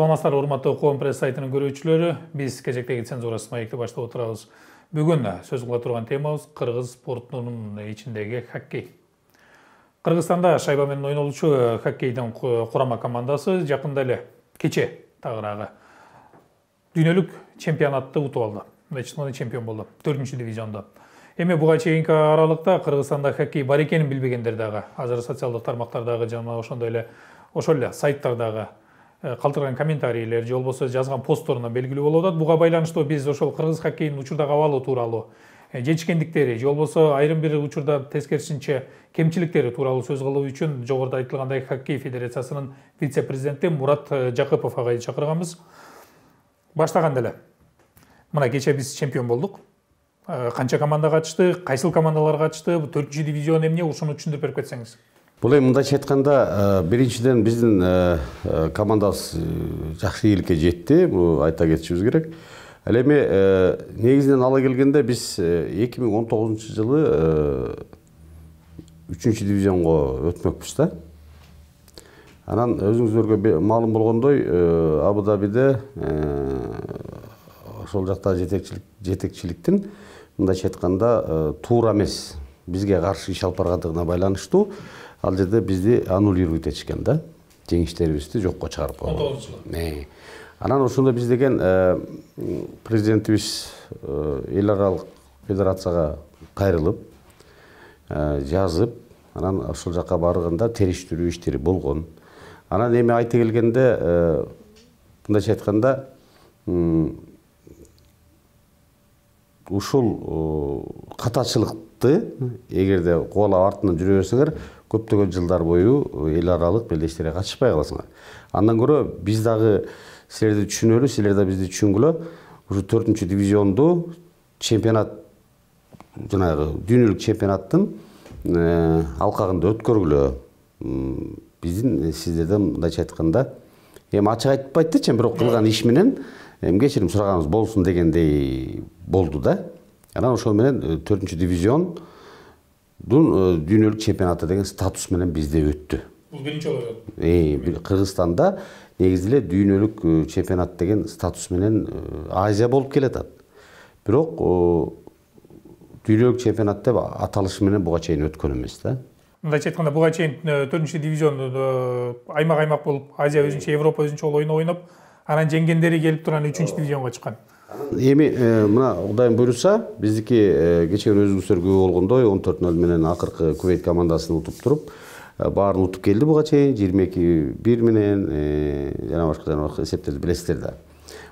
Саламатсыздар, урматтуу Коом пресс сайтынын көрүүчүлөрү. Биз кезектеги цензурасыз маекти баштап отурабыз. Бүгүн сөз кыла турган темабыз кыргыз спортунун ичиндеги хоккей. Кыргызстанда шайба менен ойнолчу хоккейдин курама командасы жакында эле кече тагыраагы дүйнөлүк чемпионатты утуп алды. Мындай чемпион болду 4-чү дивизиондо. Эми буга чейинки аралыкта Кыргызстанда хоккей бар экенин билбегендер дагы, азыр социалдык тармактардагы жана ошол эле сайттардагы калтырган комментарийлер же болбосо жазган посттарынан белгилүү болуп атат. Буга байланыштуу биз ошол кыргыз хоккейдин учурдагы абалы тууралуу, жетишкендиктери же болбосо айрым бир учурда тескерисинче кемчиликтери тууралуу сөз кылуу үчүн жогоруда айтылгандай хоккей федерациясынын вице-президенти Мурат Жакыпов агайды чакырганбыз. Баштаганда эле мына кече биз чемпион болдук. Канча команда катышты, кайсыл командалар катышты, 4-чү дивизион эмне, ушуну түшүндүрүп берип кетсеңиз. Бұл мындайча айтканда, биринчиден биздин командабыз жакшы ийгиликке жетти, бул айта кетишибиз керек. Ал эми негизинен ала келгенде биз 2019-жылы 3-чү дивизионго өтмөкпүз да. Анан өзүңүздөргө маалым болгондой, Абу-Дабиде ошол жакта жетекчиликтин мындайча айтканда туура эмес, бизге каршы иш алып баргандыгына байланыштуу ал жерде бизди аннулировать этишкен да, жеңиштерибизди жокко чыгарып койгон. 19-жылы. Анан ошондо биз деген президентибиз эл аралык федерацияга кайрылып, жазып, анан ошол жака барганда териштирүү иштери болгон. Анан эми айта келгенде, мындайча айтканда, ушул катачылыкты эгерде кубалап артынан жүрө берсеңер, көптөгөн жылдар бою эл аралык белдештерге катышпай каласыңар. Андан көрө биз дагы силерди түшүнөлү, силер да бизди түшүнгүлө. Ушу 4-чү дивизионду чемпионат, жанагы дүйнөлүк чемпионаттын алкагында өткөргүлө. Биздин сиздерден мындайча айтканда, эми ачык айтпайт бирок кылган иш менен кечирим сураганыбыз болсун дегендей болду да. Анан ошол менен 4-чү дивизион дүйнөлүк чемпионаты деген статус менен бизде өттү. Бул биринчи болот. Кыргызстанда негизи эле дүйнөлүк чемпионат деген статус менен Азия болуп келатат. Бирок дүйнөлүк чемпионат деп аталышы менен буга чейин өткөн эмес да. Мындайча айтканда буга чейин 4-чү дивизион аймак-аймак болуп, Азия өзүнчө, Европа өзүнчө ойноп, анан жеңгендери келип турган 3-чү дивизионго чыккан. Эми мына Кудайым буйруса, биздики кечээ өзүңүздөр күбө болгондой 14-0 менен акыркы Кувейт командасын утуп туруп, баарын утуп келди буга чейин 22-1 менен жана башка эсептерди билесиздер да.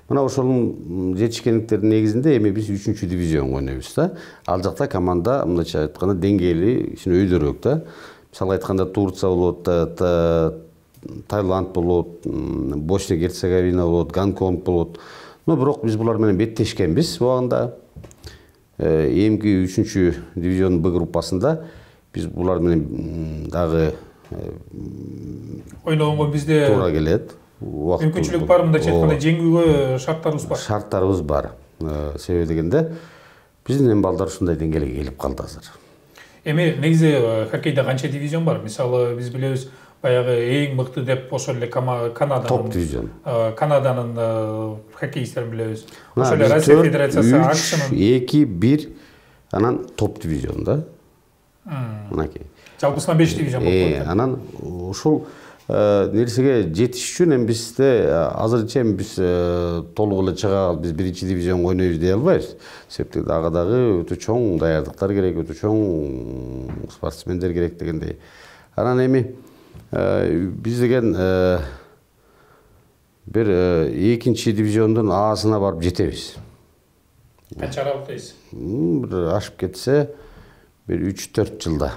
Мына ошонун жетишкендиктердин негизинде эми биз 3-чү дивизионго ойнойбуз да. Ал жакта команда мындайча айтканда деңгээли кичине өйдөрөөк да. Мисалы айтканда Турция болот, Таиланд болот, Босния-Герцеговина болот, Гонконг болот. Но бирок биз булар менен беттешкенбиз убагында. Эмки 3-чү дивизиондун Б группасында биз булар менен дагы ойногонго бизде туура келет. Мүмкүнчүлүк бар, мындайча айтканда жеңүүгө шарттарыбыз бар. Шарттарыбыз бар. Себеби дегенде биздин эми балдар ушундай деңгээлге келип калды азыр. Эми негизи хоккейде канча дивизион бар? Мисалы биз билебиз, баягы эң мыкты деп ошол эле Канаданын топ дивизион. Канаданын хоккеисттерин билебиз. Ошол эле Россия Федерациясы акшынын 2-1 анан топ дивизион да. Мынакей. Жалпысынан 5 дивизион болуп. Анан ушул нерсеге жетиш үчүн эми бизде азырынча биз толук эле чыга биз 1-чи дивизионго ойнойбуз дей албайбыз. Себеби ага дагы өтө чоң даярдыктар керек, өтө чоң спортсмендер керек дегендей. Анан эми биз деген бир 2-чи дивизиондун Аасына барып жетебиз. Канча аралыктайсыз? Бир ашып кетсе бир 3-4 жылда.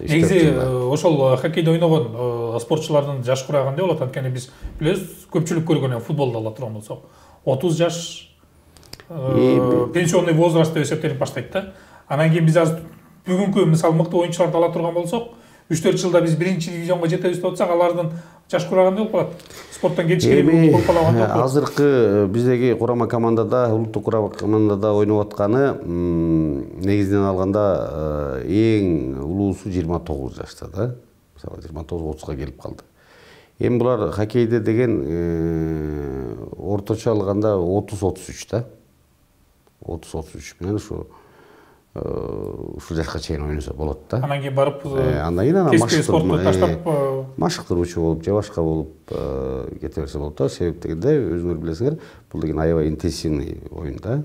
Негизи ошол хоккейде ойногон спортчулардын жаш курагы кандай болот? Анткени биз билебиз, көпчүлүк көргөн футболдо ала турган болсок, 30 жаш пенсионный возраст деп эсептелип баштайт да. Анан кийин биз азыр бүгүнкү мисалы мыкты оюнчуларды ала турган болсок, 3-4 жылда биз 1-чи дивизионго жетебиз деп атсак, алардын жаш курагы кандай болуп калат? Спорттон кетишкени болуп калагандай болуп калат. Азыркы биздеги курама командада, улуттук курама командада ойноп атканы негизинен алганда эң улуусу 29 жашта да. Мисалы 29-30га келип калды. Эми булар хоккейде деген орточо алганда 30-33 да. 30-33 менен ушул жашка чейин ойносо болот да. Анан кийин барып андан кийин кеспи спорту таштап машыктыруучу болуп же башка болуп кете берсе болот да. Себеп дегенде өзүңөр билесиңер, бул деген аябай интенсивный оюн да.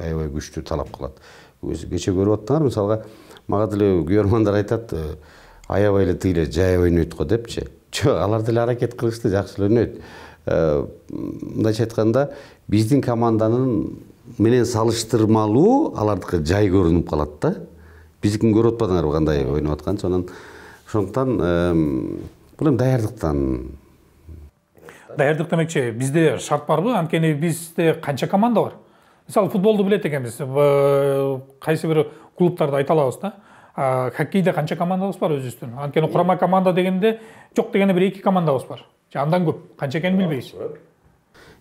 Аябай күчтүү талап кылат. Кече көрүп аттыңар, мисалга мага деле күйөрмандар айтат, аябай эле тигиле жай ойнойт го депчи. Жок, алар деле аракет кылышты, жакшы эле ойнойт. Мындайча айтканда, биздин команданын менен салыштырмалуу алардыкы жай көрүнүп калат да. Биздикин көрүп атпадыңарбы кандай ойноп атканын? Ошондуктан бул эми даярдыктан. Даярдык демекчи, бизде шарт барбы? Анткени бизде канча команда бар? Мисалы футболду билет экенбиз. Кайсы бир клубтарды айта алабыз да. Хоккейде канча командабыз бар өзүбүздүн? Анткени курама команда дегенде жок дегенде бир 2 командабыз бар. Андан көп. Канча экенин билбейбиз.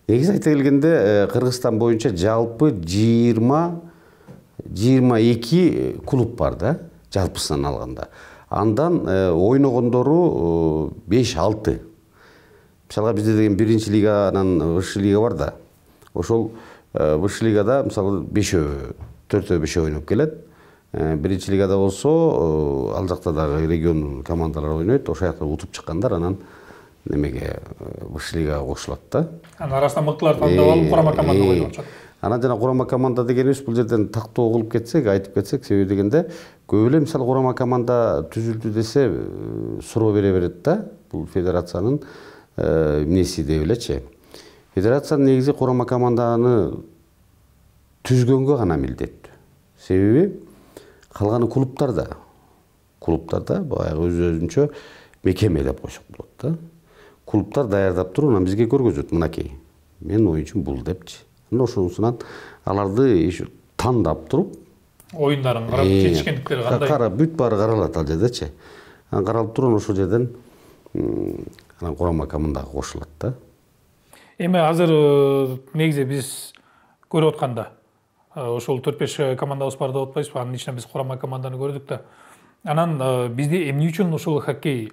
Негизи айта келгенде Кыргызстан боюнча жалпы 20-22 клуб бар да, жалпысынан алганда. Андан ойногондору 5-6. Мисалга бизде деген 1-чи лиганан высший лига бар да. Ошол высший лигада мисалы 5-4-5 ойноп келет. 1-чи лигада болсо ал жакта дагы регион командалар ойнойт. Ошол жакта утуп чыккандар анан немеге высший лигага кошулат да. Анын арасынан мыктылар тандап алып курама команда ойноп атышат. Анан жана курама команда дегенибиз бул жерден тактоо кылып кетсек, айтып кетсек, себеби дегенде көп эле мисалы курама команда түзүлдү десе суроо бере берет да. Бул федерациянын эмнеси деп элечи. Федерациянын негизи курама команданы түзгөнгө гана милдеттүү. Себеби калган клубтарда баягы өзүнчө мекеме деп койсок болот да. Клубтар даярдап туруп, анан бизге көргөзөт, мынакей. Мен оюнчум бул депчи. Анан ошонусунан аларды тандап туруп, оюндарын карап, жетишкендиктери кандай? Карап, бүт баары каралат ал жердечи. Анан каралып туруп, ошол жерден анан курама командага кошулат да. Эми азыр негизи биз көрүп атканда ошол 4-5 командабыз бар деп атпайсызбы? Анын ичинен биз курама команданы көрдүк да. Анан бизде эмне үчүн ошол хоккей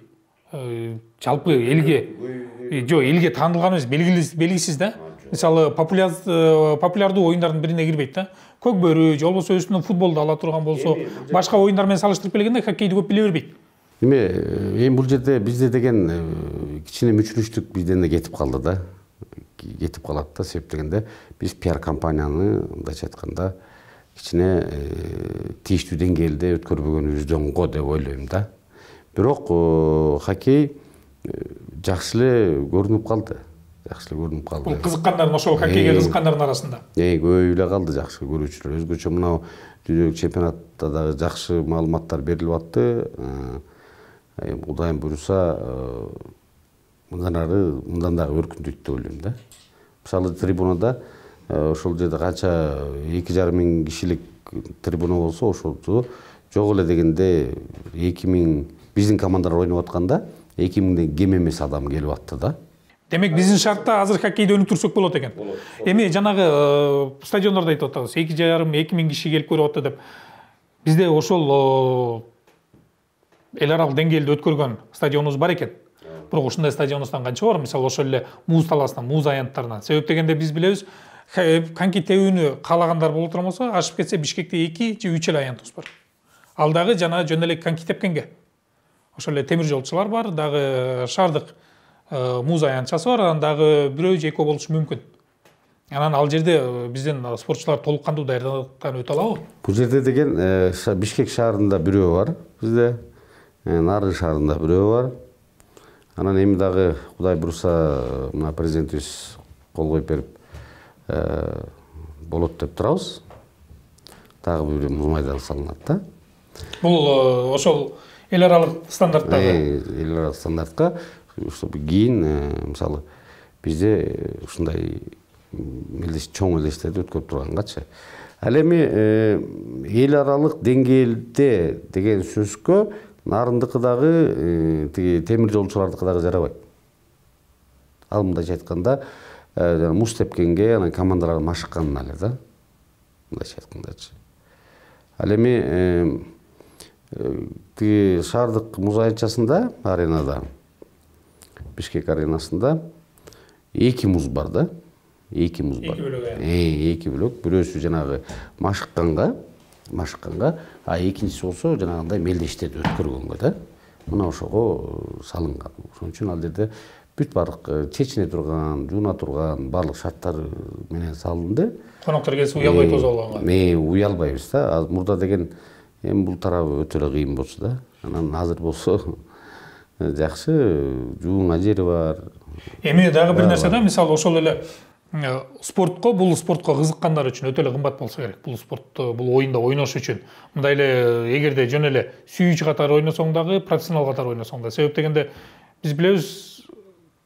жалпы элге таанылган эмес, белгисиз да. Мисалы популярдуу оюндардын бирине кирбейт да. Көк бөрү же болбосо өзүнүн футболду ала турган болсо, башка оюндар менен салыштырып келгенде хоккейди көп биле бербейт. Эми бул жерде бизде деген кичине мүчүнүчтүк бизден да кетип калды да. Кетип калат да, себеп дегенде биз пиар компанияны мындайча айтканда кичине тийиштүү деңгээлде өткөрбөгөнүбүздөн го деп ойлойм да. Бирок хоккей жакшы эле көрүнүп калды. Бул кызыккандардын, ошол хоккейге кызыккандардын арасында. Көбөйүп эле калды жакшы көрүүчүлөр. Өзгөчө мынау дүйнөлүк чемпионатта дагы жакшы маалыматтар берилип атты. Кудайым буйруса мындан дагы өркүндөйт деп ойлойм да. Мисалы трибунада ошол жерде канча 2,5 миң кишилик трибуна болсо, ошолду жок эле дегенде 2000 биздин командалар ойноп атканда 2000ден кем эмес адам келип атты да. Демек биздин шартта азыр хоккейди өнүк турсак болот экен. Эми жанагы стадиондордо айтып атабыз, 2,5-2 миң киши келип көрүп атты деп. Бизде ошол эл аралык деңгээлде өткөргөн стадионубуз бар экен. Бирок ушундай стадионубуздан канча бар? Мисалы ошол эле муз талаасынан, муз аянттарынан. Себеп дегенде биз билебиз, коньки тебүүнү каалагандар боло турган болсо, ашып кетсе Бишкекте 2 же 3 эле аянтыбыз бар. Ал дагы жана жөн эле коньки тепкенге. Ошол эле темир жолчулар бар, дагы шаардык муз аянтчасы бар, анан дагы бирөө же экөө болушу мүмкүн. Анан ал жерде биздин спортчулар толук кандуу даярдыктан өтө алабы? Бул жерде деген Бишкек шаарында бирөө бар бизде, Нарын шаарында бирөө бар. Анан эми дагы Кудай буйруса мына президентибиз кол коюп берип болот деп турабыз. Дагы бир муз майданы салынат да. Бул ошол эл аралык стандарттагы. Эл аралык стандартка кийин мисалы бизде ушундай чоң мелдештерди өткөрүп тургангачы. Ал эми эл аралык деңгээлде деген сөзгө Нарындыкы дагы тиги темир жолчулардыкы дагы жарабайт. Ал мындайча айтканда муз тепкенге анан командалар машыкканына эле да. Мындайча айткандачы. Ал эми тиги шаардык муз аянтчасында, аренада Бишкек аренасында 2 муз бар да. 2 муз бар. 2 бөлөк. 2 бөлөк. Бирөөсү жанагы машыкканга, а экинчиси болсо жанагындай мелдештерди өткөргөнгө да. Мына ошого салынган. Ошон үчүн ал жерде бүт барлык чечине турган, жууна турган барлык шарттар менен салынды. Коноктор келсе уялбай тозо алганга. Уялбайбыз да. Мурда деген эми бул тарабы өтө эле кыйын болчу да. Анан азыр болсо жакшы, жууңа жери бар. Эми дагы бир нерсе да, мисалы ошол эле спортко, бул спортко кызыккандар үчүн өтө эле кымбат болсо керек. Бул спортто, бул оюнда ойнош үчүн. Мындай эле эгерде жөн эле сүйүүчү катары ойносоң дагы, профессионал катары ойносоң да. Себеп дегенде биз билебиз,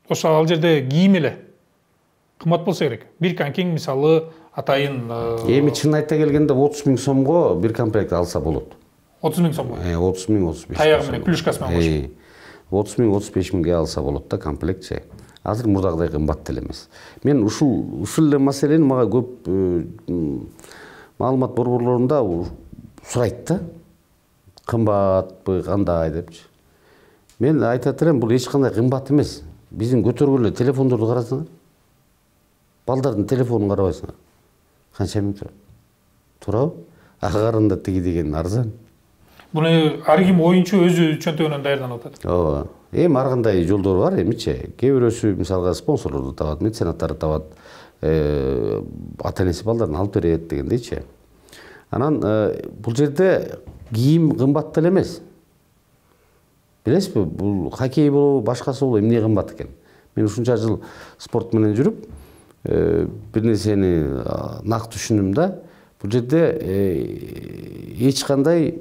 ошо ал жерде кийим эле кымбат болсо керек. Бир конькиң мисалы атайын эми чын айта келгенде 30 000 сомго бир комплект алса болот. 30 000 сомго. 30 000, 35 000. Таягы менен, клюшкасы менен. 30 000, 35 000ге алса болот да комплектче. Азыр мурдагыдай кымбат деле эмес. Мен ушул эле маселени мага көп маалымат борборлорунда сурайт да. Кымбатпы, кандай депчи. Мен айтат элем, бул эч кандай кымбат эмес. Биздин көтөргөн телефондорду карасаңар. Балдардын телефонун карабайсыңар. Канча миң турат? Турабы? Акырында тиги деген арзан. Буну ар ким оюнчу өзү чөнтөгүнөн даярданып атат. Ооба. Эми ар кандай жолдор бар эмичи. Кээ бирөөсү мисалга спонсорлорду табат, меценаттарды табат, ата-энеси балдарын алып берет дегендейчи. Анан бул жерде кийим кымбат деле эмес. Билесизби, бул хоккей болобу, башкасы болобу эмне кымбат экен? Мен ушунча жыл спорт менен жүрүп, бир нерсени нак түшүндүм да. Бул жерде эч кандай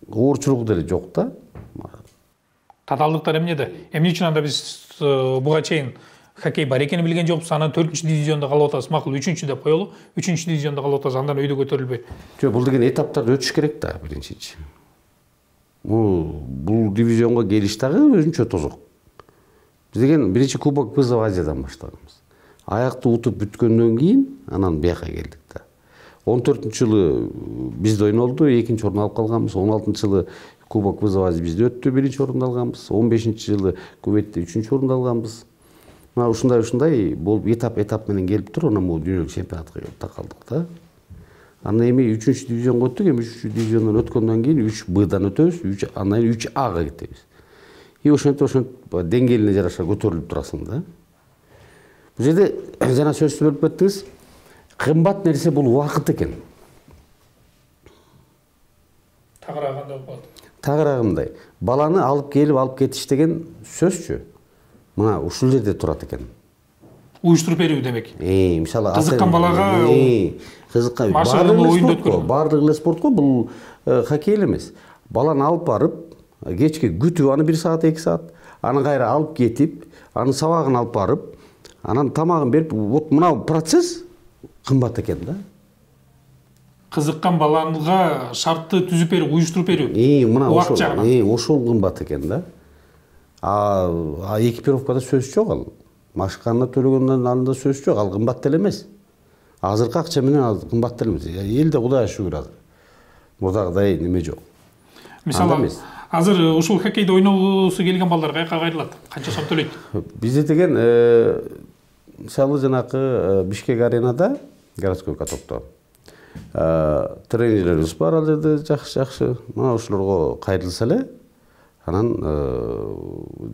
оорчулук деле жок да. Татаалдыктар эмнеде? Эмне үчүн анда биз буга чейин хоккей бар экенин билген жокпуз, анан 4-дивизиондо калып атабыз. Макул 3-чү деп коелу. 3-дивизиондо калып атабыз, андан өйдө көтөрүлбөй. Жок, бул деген этаптарды өтүш керек да, биринчи. Бул дивизионго келиш дагы өзүнчө тозок. Биз деген биринчи Кубок Вызов Азиядан баштаганбыз. Аякты утуп бүткөндөн кийин анан бияка келдик да. 14-жылы бизде ойнолду, 2-нчи орун алып калганбыз. 16-жылы Кубок Вызов Азия бизде өттү, 1-нчи орунду алганбыз. 15-жылы Кувейтте 3-нчи орунду алганбыз. Мына ушундай болуп этап менен келип туруп, анан бул дүйнөлүк чемпионатка такалдык да. Анан эми 3-нчи дивизионго өттүк, эми 3-нчи дивизиондон өткөндөн кийин 3Бдан өтөбүз, андан кийин 3Ага кетебиз. Ошентип деңгээлине жараша көтөрүлүп турасың да. Бул жерде жана сөздү бөлүп кеттиңиз. Кымбат нерсе бул убакыт экен. Тагыраагандай болот. Тагыраагындай. Баланы алып келип алып кетиш деген сөзчү. Мына ушул жерде турат экен. Уюштуруп берүү демек. Мисалы кызыккан балага кызыккан баардык эле спортко бул хоккей эмес. Баланы алып барып, кечке күтүп аны 1 саат, 2 саат, аны кайра алып кетип, анын сабагын алып барып, анан тамагын берип, вот мына процесс кымбат экен да. Кызыккан баланга шартты түзүп берип, уюштуруп берүү. Мына ошол кымбат экен да. А экипировкада сөз жок ал. Машыкканына төлөгөндөн алында сөз жок, ал кымбат деле эмес. Азыркы акча менен ал кымбат деле эмес. Элде Кудайга шүгүр азыр. Мурдагыдай неме жок. Мисалы, азыр ушул хоккейде ойногусу келген балдар каяка кайрылат? Канча сом төлөйт? Бизде деген мисалы жанакы Бишкек аренада, городской катокто тренерлерибиз бар ал жерде жакшы. Мына ошолорго кайрылса эле, анан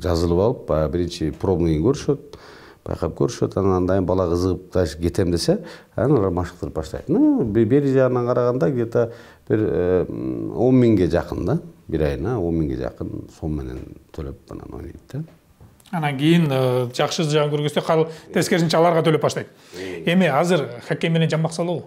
жазылып алып, биринчи пробныйын көрүшөт, байкап көрүшөт, анан дайым бала кызыгып дальше кетем десе, анан машыктырып баштайт. Бери жагынан караганда где-то бир 10 000ге жакын да, бир айына 10 000ге жакын сом менен төлөп анан ойнойт да. Анан кийин жакшы жагын көргөзсө, тескерисинче аларга төлөп баштайт. Эми азыр хоккей менен жан максалуу.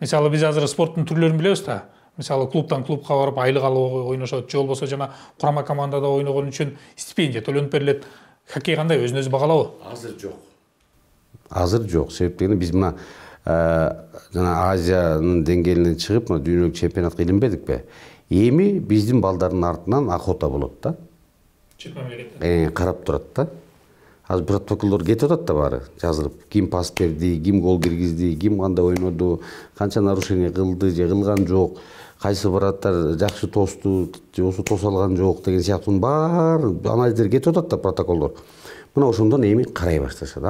Мисалы биз азыр спорттун түрлөрүн билебиз да. Мисалы клубтан клубка барып айлык алып ойношот, же болбосо жана курама командада ойногон үчүн стипендия төлөнүп берилет. Хоккей кандай, өзүн өзү багалабы? Азыр жок. Азыр жок. Себеп дегенде биз мына жана Азиянын деңгээлинен чыгып, мына дүйнөлүк чемпионатка илинбедикпи? Эми биздин балдардын артынан охота болот да. Чет мамлекетте. Карап турат да. азыр протоколдор кетип атат да баары жазылып. Ким пас берди, ким гол киргизди, ким кандай ойноду, канча нарушение кылды же кылган жок, кайсы бараттар жакшы тосту, осу тоса алган жок деген сыяктуу баары анализдер кетип атат да протоколдор. Мына ошондон эми карай башташат.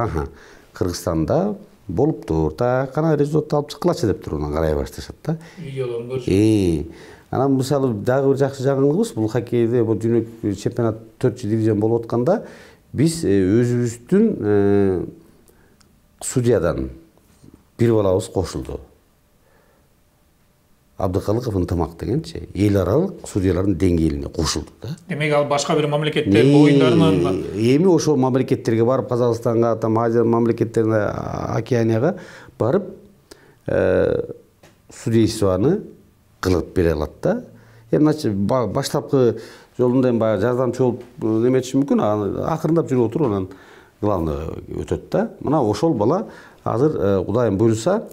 Кыргызстанда болуптур, кана результат алып чыккылачы деп туруп анан карай башташат да. Видеолорун көрүшүп. Анан мисалы дагы бир жакшы жагыңыбыз бул хоккейде бул дүйнөлүк чемпионат 4 дивизион болуп атканда биз өзүбүздүн судьядан бир балабыз кошулду. Абдыкалыков Ынтымак дегенчи эл аралык судьялардын деңгээлине кошулду да. Демек ал башка бир мамлекеттердин оюндарынан эми ошол мамлекеттерге барып, Казакстанга, Азия мамлекеттерине, Океанияга барып судействоны кылып бере алат да. Эми баштапкы жолунда эми баягы жардамчы болуп неметиши мүмкүн, акырындап жүрүп отуруп анан главный өтөт да. Мына ошол бала азыр Кудайым буйруса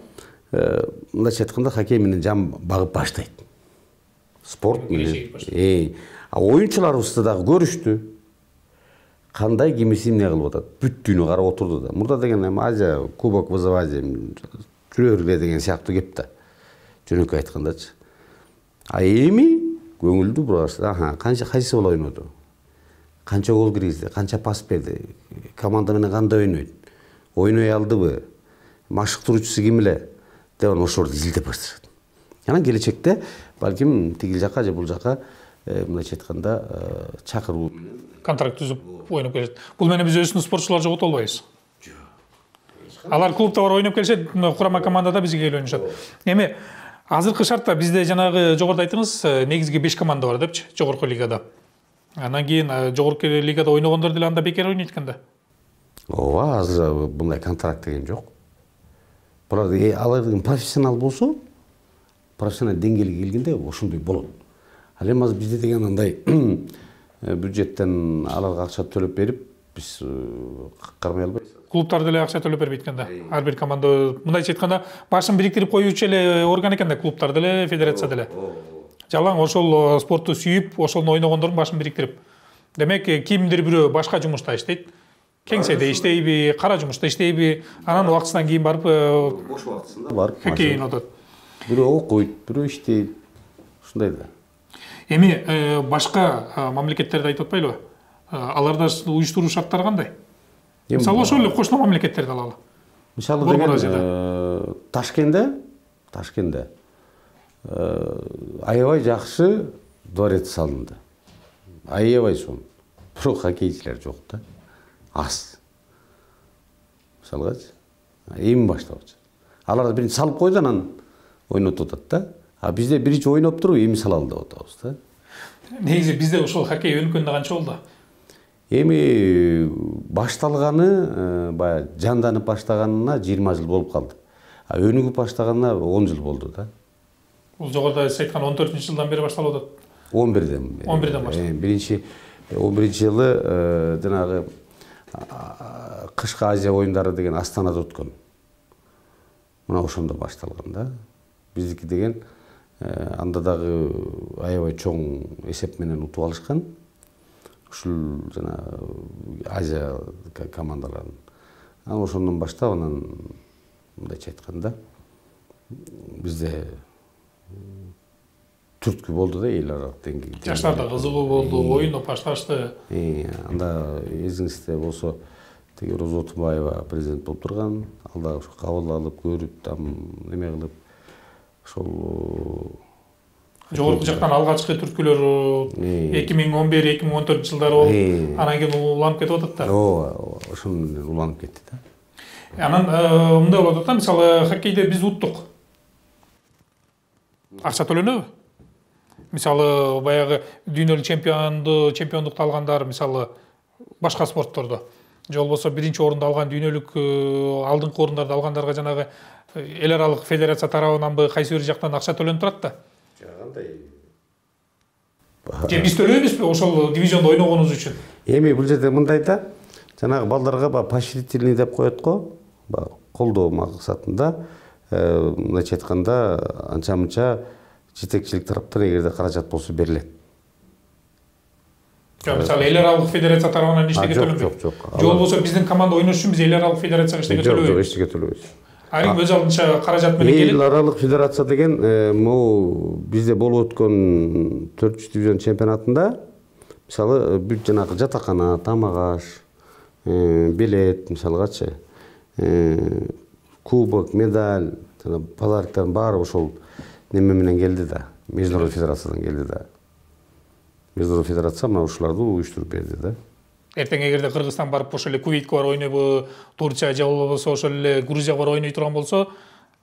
мындайча айтканда хоккей менен жан багып баштайт. Спорт менен. Оюнчуларыбызды дагы көрүштү. Кандай кимиси эмне кылып атат? Бүт дүйнө карап отурду да. Мурда деген эми Азия кубок вызов Азия жүрө бергиле деген сыяктуу кеп да. Жөнөкөй айткандачы. Эми көңүлдүү бурашты. Кайсы бала ойноду? Канча гол киргизди? Канча пас берди? Команда менен кандай ойнойт? Ойной алдыбы? Машыктыруучусу ким эле? Деп ошолорду изилдеп башташат. Анан келечекте балким тигил жака же бул жака мындайча айтканда чакыруу менен контракт түзүп ойноп келет. Бул менен биз өзүбүздүн спортчулар жогото албайбыз. Алар клубда бар ойноп келишет, курама командада бизге келип ойношот. Эми азыркы шартта бизде жанагы жогоруда айттыңыз, негизги 5 команда бар депчи, жогорку лигада. Анан кийин жогорку лигада ойногондор деле анда бекер ойнойт экен да. Ооба, азыр мындай контракт деген жок. Алардын профессионал болсо, профессионал деңгээлге келгенде ошондой болот. Ал эми азыр бизде деген андай бюджеттен аларга акча төлөп берип, биз кармай албайбыз. Клубтар деле акча төлөп бербейт экен да. Ар бир команда мындайча айтканда башын бириктирип коюучу эле орган экен да, клубтар деле, федерация деле. Жалаң ошол спортту сүйүп, ошону ойногондордун башын бириктирип. Демек, кимдир бирөө башка жумушта иштейт. Кеңседе иштейби, кара жумушта иштейби, анан убактысынан кийин барып бош убактысында барып хоккей ойнотот. Бирөө окуйт, бирөө иштейт. Ушундай да. Эми башка мамлекеттерди айтып атпайлыбы? Аларда уюштуруу шарттары кандай? Мисалы ошол эле кошуна мамлекеттерди алалы. Мисалы деген Ташкентте аябай жакшы дворец салынды. Аябай сонун. Бирок хоккейчилер жок да. Аз. Мисалгачы, эми баштап атат. Алар биринчи салып койду, анан ойнотуп атат да. А бизде биринчи ойноп туруп эми салалы деп атабыз да. Негизи бизде ошол хоккей өнүккөндө канча болду? Эми башталганы баягы жанданып баштаганына 20 жыл болуп калды. А өнүгүп баштаганына 10 жыл болду да. Бул жогоруда сиз айткан 14-жылдан бери башталып атат. 11ден. 11ден башталып. Биринчи 11-жылы жанагы кышкы Азия оюндары деген Астанада өткөн. Мына ошондо башталган да. Биздики деген анда дагы аябай чоң эсеп менен утуп алышкан. Ушул жана Азия командаларын. Анан ошондон баштап анан мындайча айтканда бизде түрткү болду да эл аралык деңгээлде. Жаштарда кызыгуу болду, ойноп башташты. Анда эзиңизде болсо теги Роза Отунбаева президент болуп турган, ал дагы ошо кабыл алып, көрүп, неме кылып ошол жогорку жактан алгачкы түрткүлөр 2011-2014 жылдары болуп, анан кийин уланып кетип атат да. Ооба, ошону менен уланып кетти да. Анан мындай болуп атат да, мисалы хоккейде биз уттук. Акча төлөнөбү? Мисалы баягы дүйнөлүк чемпиондукту алгандар, мисалы башка спорттордо же болбосо биринчи орунду алган дүйнөлүк алдыңкы орундарды алгандарга жанагы эл аралык федерация тарабынанбы кайсы бир жактан акча төлөнүп турат да. Кандай? Же биз төлөйбүзбү ошол дивизиондо ойногонубуз үчүн? Эми бул жерде мындай да, жанагы балдарга поощрительный деп коет го, колдоо максатында, мындайча айтканда, анча-мынча жетекчилик тараптан эгерде каражат болсо берилет. Мисалы эл аралык федерация тарабынан эчтеке төлөнбөйт. Жок. Же болбосо биздин команда ойнош үчүн биз эл аралык федерацияга эчтеке төлөбөйбүз. Жок, эчтеке төлөбөйбүз. Арим өз алдынча каражат менен келет. Эл аралык федерация деген могу бизде болуп өткөн 4 дивизион чемпионатында мисалы бүт жанагы жатакана, тамак аш, билет мисалгачы, кубок, медаль, подароктардын баары ошол неме менен келди да. Международный федерациядан келди да. Международный федерация мына ушуларды уюштуруп берди да. Эртең эгерде Кыргызстан барып ошол эле Кувейтке барып ойнойбу, Турция же болбосо ошол эле Грузияга барып ойной турган болсо,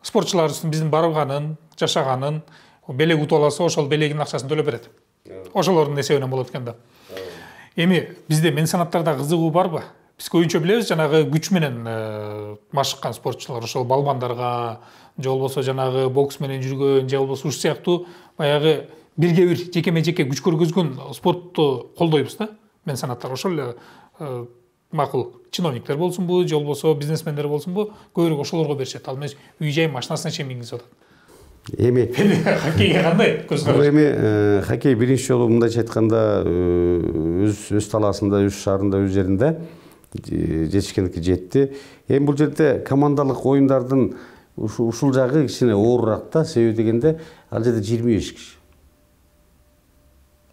спортчуларыбыздын биздин барганын, жашаганын, белег утуп алса ошол белегинин акчасын төлөп берет. Ошолордун эсебинен болот экен да. Эми bizde мен санаттарда кызыгуу барбы? Биз көбүнчө билебиз жанагы күч менен машыккан спортчулар, ошол балбандарга, же болбосо жанагы бокс менен жүргөн, же болбосо уш сыяктуу баягы бирге бир жекеме-жеке күч көргөзгөн спортту колдойбуз да. Мен санаттар ошол эле макул чиновниктер болсунбу, же болбосо бизнесмендер болсунбу, көбүрөөк ошолорго беришет. Ал эмес үй-жай машинасына чейин мингизип атат. Эми хоккейге кандай көз караш? Эми хоккей биринчи жолу мындайча айтканда өз талаасында, өз шаарында, өз жеринде жетишкендикке жетти. Эми бул жерде командалык оюндардын ушул жагы кичине оорураак да. Себеби дегенде ал жерде 25 киши.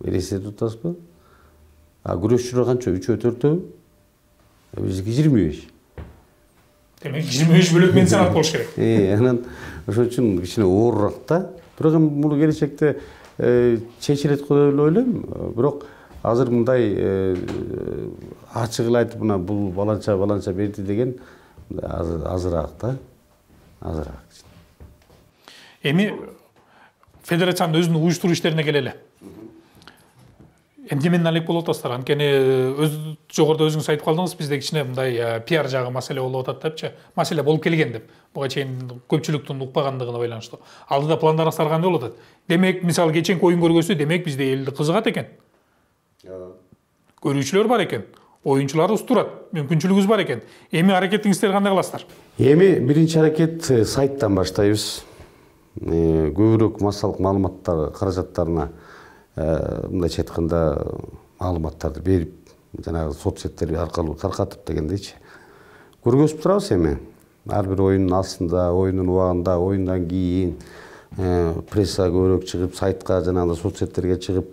Элестетип атасызбы? А күрөшчүлөр канча? 3-4? Биздики 25. Демек 25 бөлөк мен санат болуш керек. Анан ошон үчүн кичине оорураак да. Бирок эми бул келечекте чечилет го деп ойлойм. Бирок азыр мындай ачык эле айтып мына бул баланча берди деген азыраак да. Азыраак. Эми федерациянын өзүнүн уюштуруу иштерине келели. Эмне менен алек болуп атасыздар? Анткени жогоруда өзүңүз айтып калдыңыз, бизде кичине мындай пиар жагы маселе болуп атат депчи. Маселе болуп келген деп. Буга чейин көпчүлүктүн укпагандыгына байланыштуу. Алдыда пландарыңыздар кандай болуп атат? Демек, мисалы кеченки оюн көргөзүү, демек бизде элди кызыгат экен. Көрүүчүлөр бар экен. Оюнчуларыбыз турат. Мүмкүнчүлүгүбүз бар экен. Эми аракетиңиздерди кандай кыласыздар? Эми биринчи аракет сайттан баштайбыз. Көбүрөөк массалык маалыматтар каражаттарына мындайча айтканда маалыматтарды берип, жанагы соцсеттер аркылуу таркатып дегендейчи. Көргөзүп турабыз эми. Ар бир оюндун астында, оюндун убагында, оюндан кийин пресса көбүрөөк чыгып, сайтка жанагы соцсеттерге чыгып,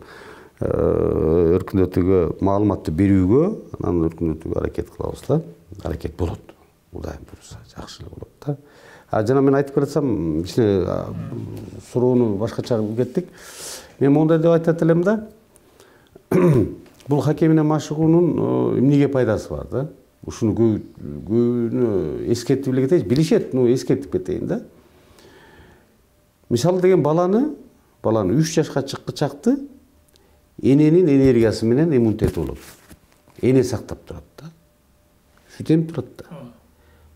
өркүндөтүүгө маалыматты берүүгө, анан өркүндөтүүгө аракет кылабыз да. Аракет болот. Кудайым буйруса, жакшы эле болот да. Жана мен айтып баратсам, кичине суроону башкача кылып кеттик. Мен мондай деп айтат элем да. Бул хоккей менен машыгуунун эмнеге пайдасы бар да? Ушуну көбүнө эскертип эле кетейинчи. Билишет, эскертип кетейин да. Мисалы деген баланы 3 жашка чыккычакты эненин энергиясы менен иммунитети болот. Эне сактап турат да. Сүт эмип турат да.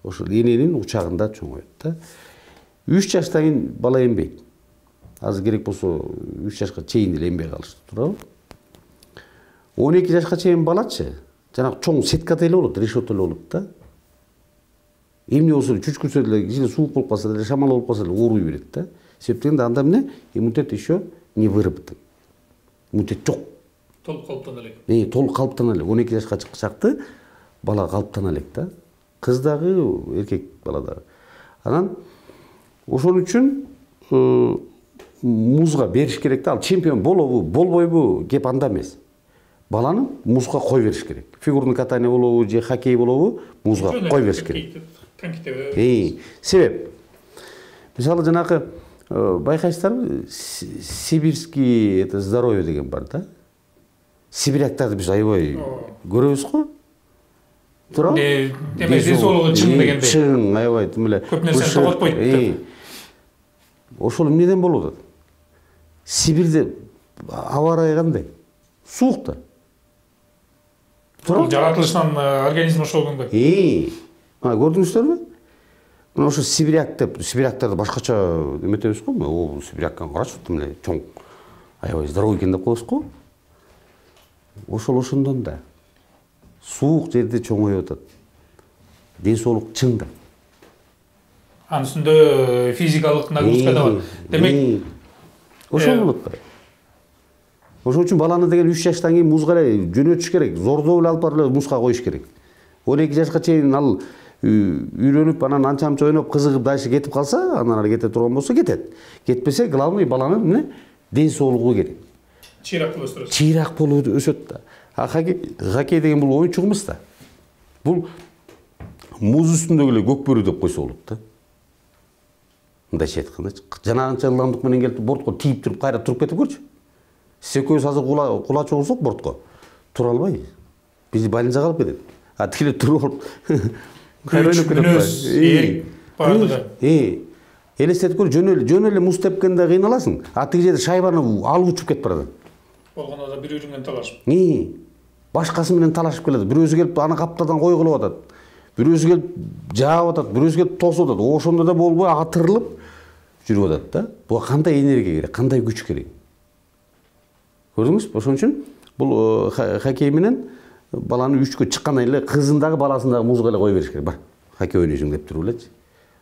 Ошол эненин учагында чоңойот да. 3 жаштан кийин бала эмбейт. Азыр керек болсо 3 жашка чейин эле эмбей калышы туурабы? 12 жашка чейин балачы, жанагы чоң сеткада эле болот, решето эле болот да. Эмне болсо чүчкүрсө деле, кичине суук болуп калса деле, шамал болуп калса деле ооруй берет да. Себеби дегенде анда эмне? Иммунитет еще не выработан. Иммунитет жок. Толук калыптана элек. Толук калыптана элек. 12 жашка чыккычакты бала калыптана элек да. Кыз дагы, эркек бала дагы. Анан ошон үчүн музга бериш керек да. Ал чемпион болобу, болбойбу кеп анда эмес. Баланы музга кой бериш керек. Фигурный катание болобу, же хоккей болобу, музга кой бериш керек. Себеп. Мисалы жанагы байкайсыздарбы, сибирский это здоровье деген бар да. Сибиряктарды биз аябай көрөбүз го. Туурабы? Демек денсаулыгы чың дегендей. Чың, аябай тим эле. Көп нерсени тоготпойт. Ошол эмнеден болуп атат? Сибирде аба ырайы кандай? Суук да. Жаратылышынан организм ошол көнгөн. Көрдүңүздөрбү? Мына ошо сибиряк деп, сибиряктарды башкача эметебиз го, о, сибирякка карачы, тим эле чоң. Аябай здоровый экен деп коебуз го. Ошол ошондон да. Суук жерде чоңоюп атат. Денсаулык чың да. Анын үстүндө физикалык нагрузка да бар. Демек, ошол болот да. Ошон үчүн баланы деген 3 жаштан кийин музга эле жөнөтүш керек, зордоо эле алып барып эле музга коюш керек. 12 жашка чейин ал үйрөнүп, анан анча мынча ойноп, кызыгып дальше кетип калса, анан ары кете турган болсо кетет. Кетпесе, главный баланын эмне? Ден соолугу керек. Чыйрак болуп өсүрөт. Чыйрак болуп өсөт да. Хоккей деген бул оюнчук эмес да. Бул муз үстүндөгү эле көкбөрү деп койсо болот да. Мындайча айткандачы. Жанагынча ылдамдык менен келип бортко тийип туруп, кайра туруп кетип көрчү. Сиз экөөбүз азыр кулачы болсок бортко тура албайбыз. Бизди больницага алып кетет. А тиле туруп алып кайра ойноп кетет. Бардыгы. Элестетип көр, жөн эле муз тепкенде кыйналасың. А тиги жерде шайбаны алып учуп кетип барат. Болгондо да бири менен талашып. Башкасы менен талашып келет. Бирөөсү келип аны каптадан койгулуп атат. Бирөөсү келип жаап атат, бирөөсү келип тосуп атат. Ошондо да болбой атырылып жүрүп атат да. Буга кандай энергия керек, кандай күч керек. Көрдүңүзбү? Ошон үчүн бул хоккей менен баланы 3кө чыккандан эле кызын дагы баласын дагы музга эле кое бериш керек. Бар, хоккей ойнойсуң деп туруп элечи.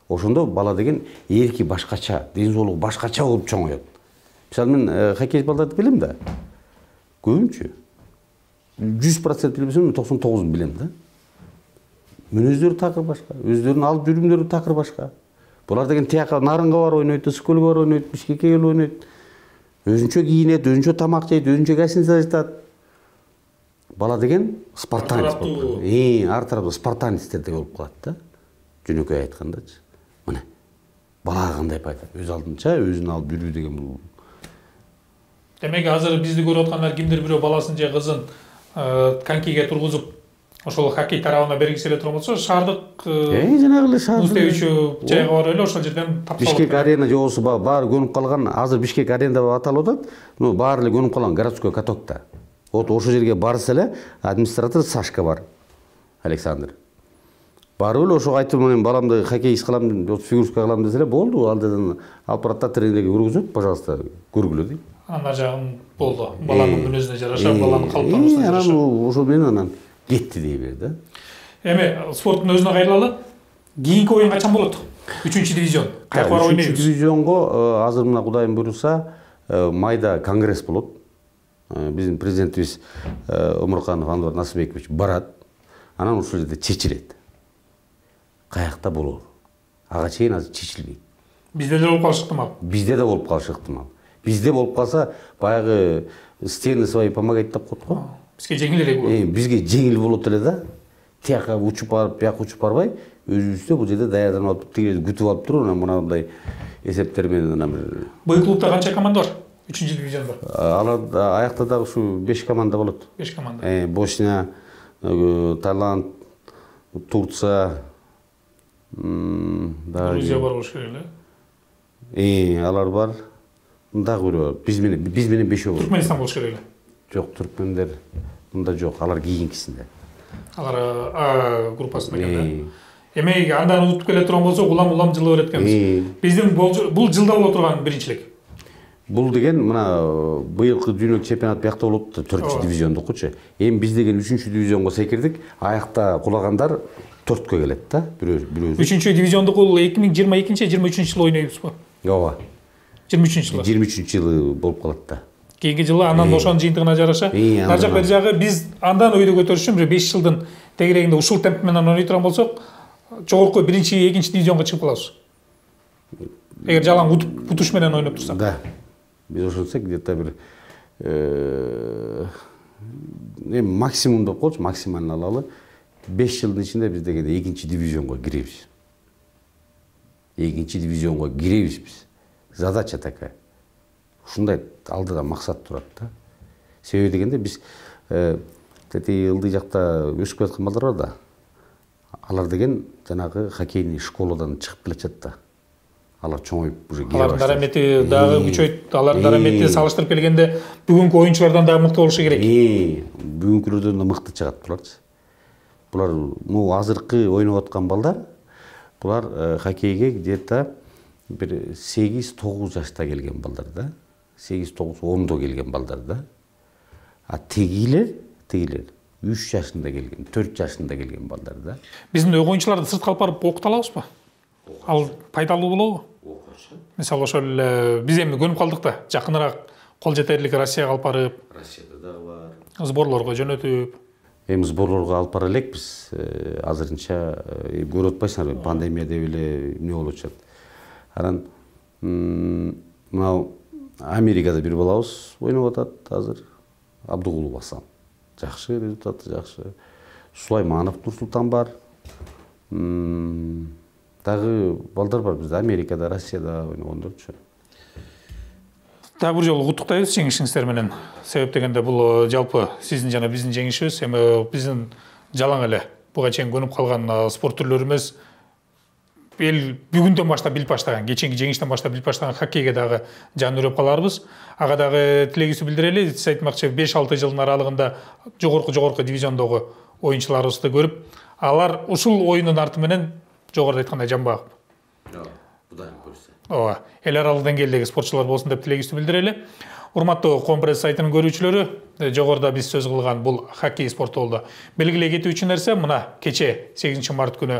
Ошондо бала деген эрки башкача, ден соолугу башкача болуп чоңоет. Мисалы мен хоккей балдарды билем да. Көбүнчө 100% билбесем 99 билем да. Мүнөздөрү такыр башка, өздөрүнүн алып жүрүмдөрү такыр башка. Булар деген тияка Нарынга бар ойнойт, Ысыкөлгө бар ойнойт, Бишкекке келип ойнойт. Өзүнчө кийинет, өзүнчө тамак жейт, өзүнчө гостиница айтат. Бала деген спартанец болуп. Ар тарапта спартанецтердей болуп калат да. Жөнөкөй айткандачы. Мына балага кандай пайда? Өз алдынча өзүн алып жүрүү деген бул. Демек азыр бизди көрүп аткандар кимдир бирөө баласын же кызын конькиге тургузуп, ошол хоккей тарабына бергиси келе турган болсо, шаардык жанагы эле муз тебүүчү жайга барып эле ошол жерден тапталып. Бишкек арена же болбосо баары көнүп калган, азыр Бишкек арена деп аталып атат. Баары эле көнүп калган городской катокто. Вот ошол жерге барса эле администратор Сашка бар. Александр. Барып эле ошого айтып менен баламды хоккейист кылам, фигурска кылам десе эле болду. Ал жерден алып барат да тренерге көргөзөт, пожалуйста, көргүлө дейт. Ана жагын болду. Баланын мүнөзүнө жараша, баланын калыптануусуна жараша. Анан ошол менен анан кетти дей бер да. Эми спорттун өзүнө кайрылалы. Кийинки оюн качан болот? 3-дивизион. Каяка барып ойнойбуз? 3-дивизионго азыр мына Кудайым буйруса майда конгресс болот. Биздин президентибиз Омурканов Анвар Насыбекович барат. Анан ушул жерде чечилет. Каякта болор. Ага чейин азыр чечилбейт. Бизде деле болуп калышы ыктымал. Бизде да болуп калышы ыктымал. Бизде болуп калса, баягы стены свои помогать деп коет го. Бизге жеңил эле болот. Бизге жеңил болот эле да. Тияка учуп барып, бияка учуп барбай, өзүбүздө бул жерде даярданып алып, тиги күтүп алып туруп, анан мындай эсептер менен анан. Быйыл клубда канча команда бар? 3-дивизионда. Аларда аякта дагы ушу 5 команда болот. 5 команда. Босния, Таиланд, Турция, Грузия бар болуш керек эле. Алар бар. Дагы бирөө бар. Биз менен 5 болот. Түркменистан болуш керек эле. Жок, түркмендер мында жок. Алар кийинкисинде. Алар А группасында экен да. Эми андан утуп келе турган болсо, улам жылы берет экенбиз. Биздин бул жылда боло турган биринчилик. Бул деген мына быйылкы дүйнөлүк чемпионат биякта болуп, 4-дивизиондукчу. Эми биз деген 3-дивизионго секирдик. Аякта кулагандар 4кө келет да, бирөө. 3-дивизиондук бул 2022-23 жылы ойнойбузбу? Ооба. 23 жылы. 23 жылы болуп калат да. Кийинки жылы анан ошонун жыйынтыгына жараша, ар жак бер жагы биз андан ойду көтөрүш үчүн 5 жылдын тегерегинде ушул темп менен ойной турган болсок, жогорку 1-2 дивизионго чыгып калабыз. Эгер жалаң утуш менен ойноп турсак. Да. Биз ошентсек где-то бир максимум деп коечу, максимально алалы 5 жылдын ичинде биз деген 2-дивизионго киребиз. 2-дивизионго киребиз биз. Задача такая. Ушундай алдыда максат турат да. Себеби дегенде биз тети ылдый жакта өсүп келаткан балдар бар да. Алар деген жанагы хоккейный школадан чыгып келатат да. Алар чоңоюп уже кире баштайт. Алардын дарамети дагы күчөйт. Алардын дарамети салыштырып келгенде бүгүнкү оюнчулардан дагы мыкты болушу керек. Бүгүнкүлөрдөн да мыкты чыгат буларчы. Булар азыркы ойноп аткан балдар. Булар хоккейге где-то бир 8-9 жашта келген балдар да. 8-9-10 келген балдар да. А тегилер 3 жашында келген, 4 жашында келген балдар да. Биздин ойунчуларды сыртка алып барып окута алабызбы? Ал пайдалуу болобу? Мисалы ошол биз эми көнүп калдык да, жакыныраак кол жетерлик Россияга алып барып, Россияда дагы бар. сборлорго жөнөтүп. Эми сборлорго алып бара элекпиз. Азырынча көрүп атпайсыңарбы, пандемия деп эле эмне болуп атат. Анан мынау Америкада бир балабыз ойноп атат азыр. Абдугулов Асан. Жакшы результаты жакшы. Сулайманов Нурсултан бар. Дагы балдар бар бизде Америкада, Россияда ойногондорчу. Дагы бир жолу куттуктайбыз жеңишиңиздер менен. Себеп дегенде бул жалпы сиздин жана биздин жеңишибиз. Эми биздин жалаң эле буга чейин көнүп калган спорт түрлөрүбүз эл бүгүндөн баштап билип баштаган, кечинки жеңиштен баштап билип баштаган хоккейге дагы жан үрөп каларбыз. Ага дагы тилегибизди билдирели. Сиз айтмакчы 5-6 жылдын аралыгында жогорку дивизиондогу оюнчуларыбызды көрүп, алар ушул оюндун арты менен жогоруда айткандай жамбагып. Будан көрсө. Ооба, эл аралык деңгээлдеги спортчулар болсун деп тилегибизди билдирели. Урматтуу Компресс сайтынын көрүүчүлөрү, жогоруда биз сөз кылган бул хоккей спорту болду. Белгилей кетүүчү нерсе мына кече 8 март күнү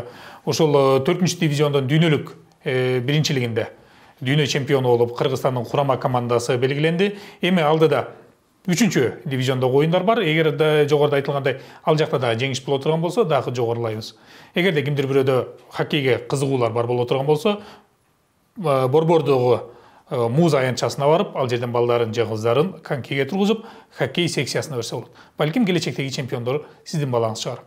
ушул 4-ч дивизиондун дүйнөлүк биринчилигинде дүйнө чемпиону болуп Кыргызстандын курама командасы белгиленди. Эми алдыда 3-чү дивизиондогу оюндар бар. Эгер да жогоруда айтылгандай ал жакта да жеңиш боло турган болсо, дагы жогорулайбыз. Эгерде кимдир бирөөдө хоккейге кызыгуулар бар боло турган болсо, Борбордогу муз аянтчасына барып, ал жерден балдарын же кыздарын конькиге тургузуп, хоккей секциясына берсе болот. Балким келечектеги чемпиондор сиздин балаңыз чыгар.